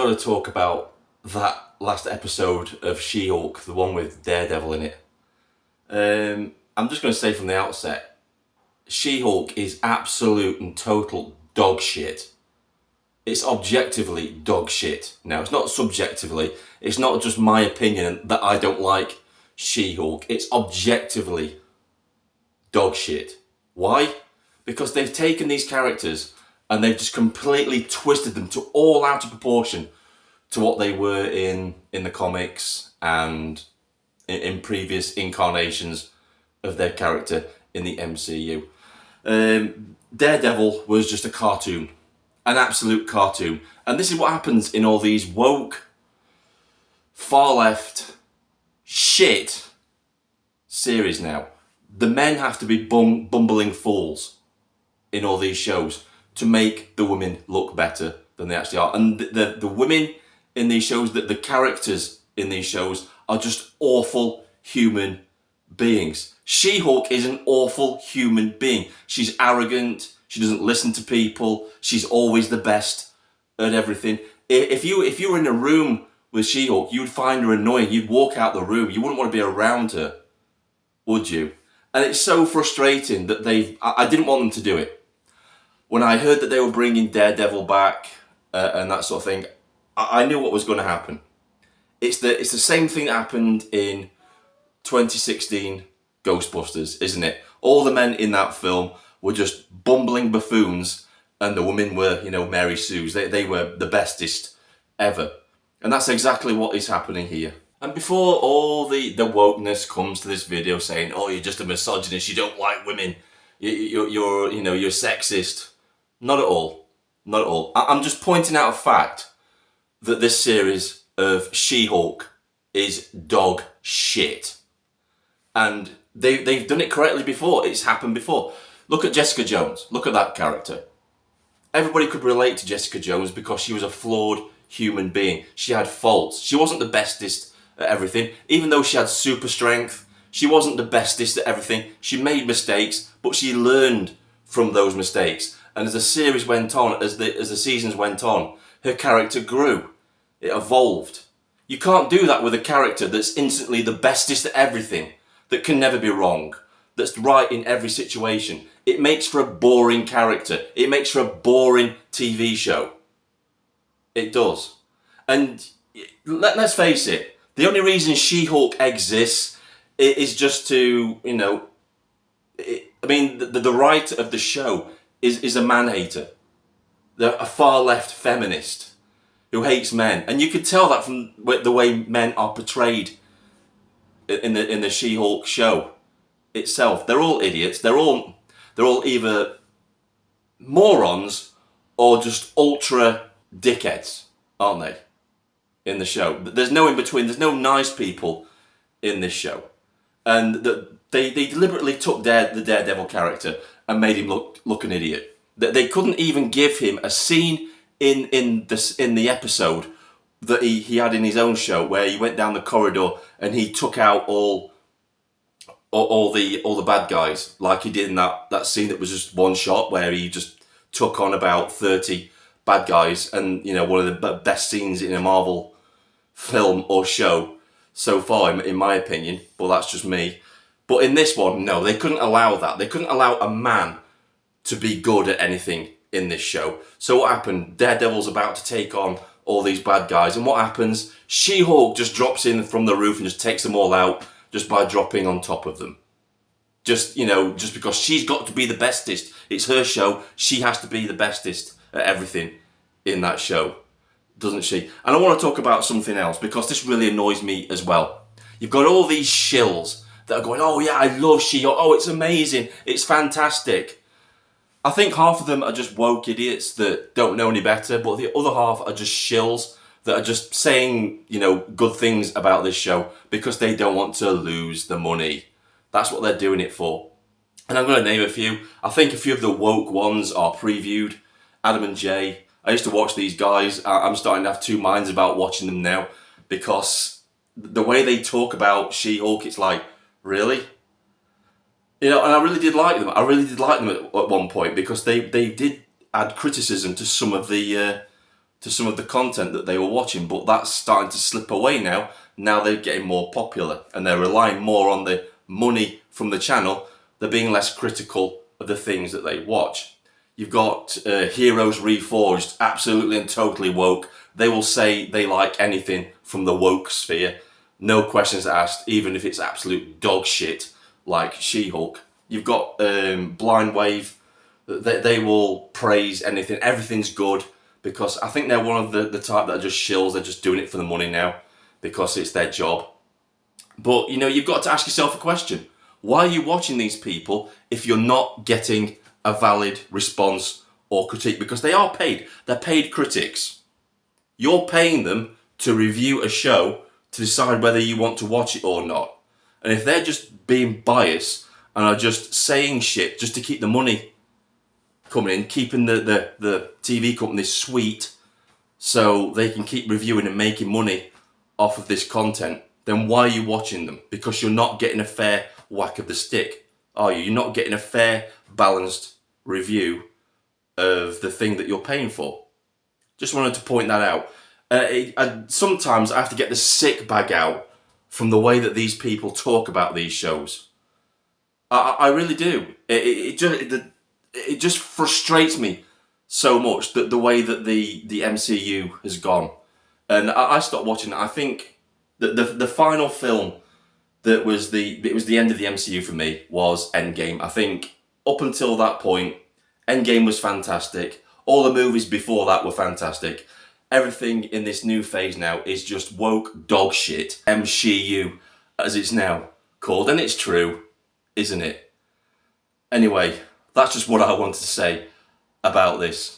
got to talk about that last episode of She-Hulk, the one with Daredevil in it. I'm just going to say from the outset, She-Hulk is absolute and total dog shit. It's objectively dog shit. Now, it's not subjectively. It's not just my opinion that I don't like She-Hulk. It's objectively dog shit. Why? Because they've taken these characters and they've just completely twisted them to all out of proportion to what they were in the comics and in previous incarnations of their character in the MCU. Daredevil was just a cartoon, an absolute cartoon. And this is what happens in all these woke, far left, shit series now. The men have to be bumbling fools in all these shows to make the women look better than they actually are. And the women in these shows, the characters in these shows are just awful human beings. She-Hulk is an awful human being. She's arrogant. She doesn't listen to people. She's always the best at everything. If you were in a room with She-Hulk, you'd find her annoying. You'd walk out the room. You wouldn't want to be around her, would you? And it's so frustrating that I didn't want them to do it. When I heard that they were bringing Daredevil back and that sort of thing, I knew what was going to happen. It's the same thing that happened in 2016 Ghostbusters, isn't it? All the men in that film were just bumbling buffoons, and the women were, Mary Sue's. They were the bestest ever. And that's exactly what is happening here. And before all the wokeness comes to this video saying, oh, you're just a misogynist, you don't like women, you're sexist. Not at all. Not at all. I'm just pointing out a fact that this series of She-Hulk is dog shit. And they've done it correctly before. It's happened before. Look at Jessica Jones. Look at that character. Everybody could relate to Jessica Jones because she was a flawed human being. She had faults. She wasn't the bestest at everything. Even though she had super strength, she wasn't the bestest at everything. She made mistakes, but she learned from those mistakes. And as the series went on, as the seasons went on, her character grew. It evolved. You can't do that with a character that's instantly the bestest at everything, that can never be wrong, that's right in every situation. It makes for a boring character. It makes for a boring TV show. It does. And let's face it, the only reason She-Hulk exists is just to, the writer of the show is a man-hater. They're a far-left feminist who hates men. And you could tell that from the way men are portrayed in the She-Hulk show itself. They're all idiots. They're all either morons or just ultra dickheads, aren't they? In the show, there's no in between. There's no nice people in this show, and they deliberately took the Daredevil character and made him look an idiot. They couldn't even give him a scene in the episode that he had in his own show where he went down the corridor and he took out all the bad guys, like he did in that scene that was just one shot where he just took on about 30 bad guys, and one of the best scenes in a Marvel film or show so far, in my opinion. But that's just me. But in this one, no, they couldn't allow that. They couldn't allow a man to be good at anything in this show. So what happened? Daredevil's about to take on all these bad guys, and what happens? She-Hulk just drops in from the roof and just takes them all out just by dropping on top of them. Just because she's got to be the bestest. It's her show. She has to be the bestest at everything in that show, doesn't she? And I want to talk about something else, because this really annoys me as well. You've got all these shills that are going, oh yeah, I love She-Hulk. Oh, it's amazing. It's fantastic. I think half of them are just woke idiots that don't know any better, but the other half are just shills that are just saying, good things about this show because they don't want to lose the money. That's what they're doing it for. And I'm going to name a few. I think a few of the woke ones are previewed. Adam and Jay. I used to watch these guys. I'm starting to have two minds about watching them now, because the way they talk about She-Hulk, it's like, really? And I really did like them. I really did like them at one point, because they did add criticism to some of the to some of the content that they were watching, but that's starting to slip away now. Now they're getting more popular and they're relying more on the money from the channel. They're being less critical of the things that they watch. You've got Heroes Reforged, absolutely and totally woke. They will say they like anything from the woke sphere. No questions asked, even if it's absolute dog shit like She-Hulk. You've got Blind Wave. They will praise anything. Everything's good, because I think they're one of the type that are just shills. They're just doing it for the money now because it's their job. But, you know, you've got to ask yourself a question. Why are you watching these people if you're not getting a valid response or critique? Because they are paid. They're paid critics. You're paying them to review a show to decide whether you want to watch it or not. And if they're just being biased and are just saying shit just to keep the money coming in, keeping the TV companies sweet so they can keep reviewing and making money off of this content, then why are you watching them? Because you're not getting a fair whack of the stick, are you? You're not getting a fair, balanced review of the thing that you're paying for. Just wanted to point that out. Sometimes I have to get the sick bag out from the way that these people talk about these shows. I really do. It just frustrates me so much that the way that the MCU has gone. And I stopped watching it. I think that the final film that was the end of the MCU for me was Endgame. I think up until that point, Endgame was fantastic. All the movies before that were fantastic. Everything in this new phase now is just woke dog shit. MCU, as it's now called. And it's true, isn't it? Anyway, that's just what I wanted to say about this.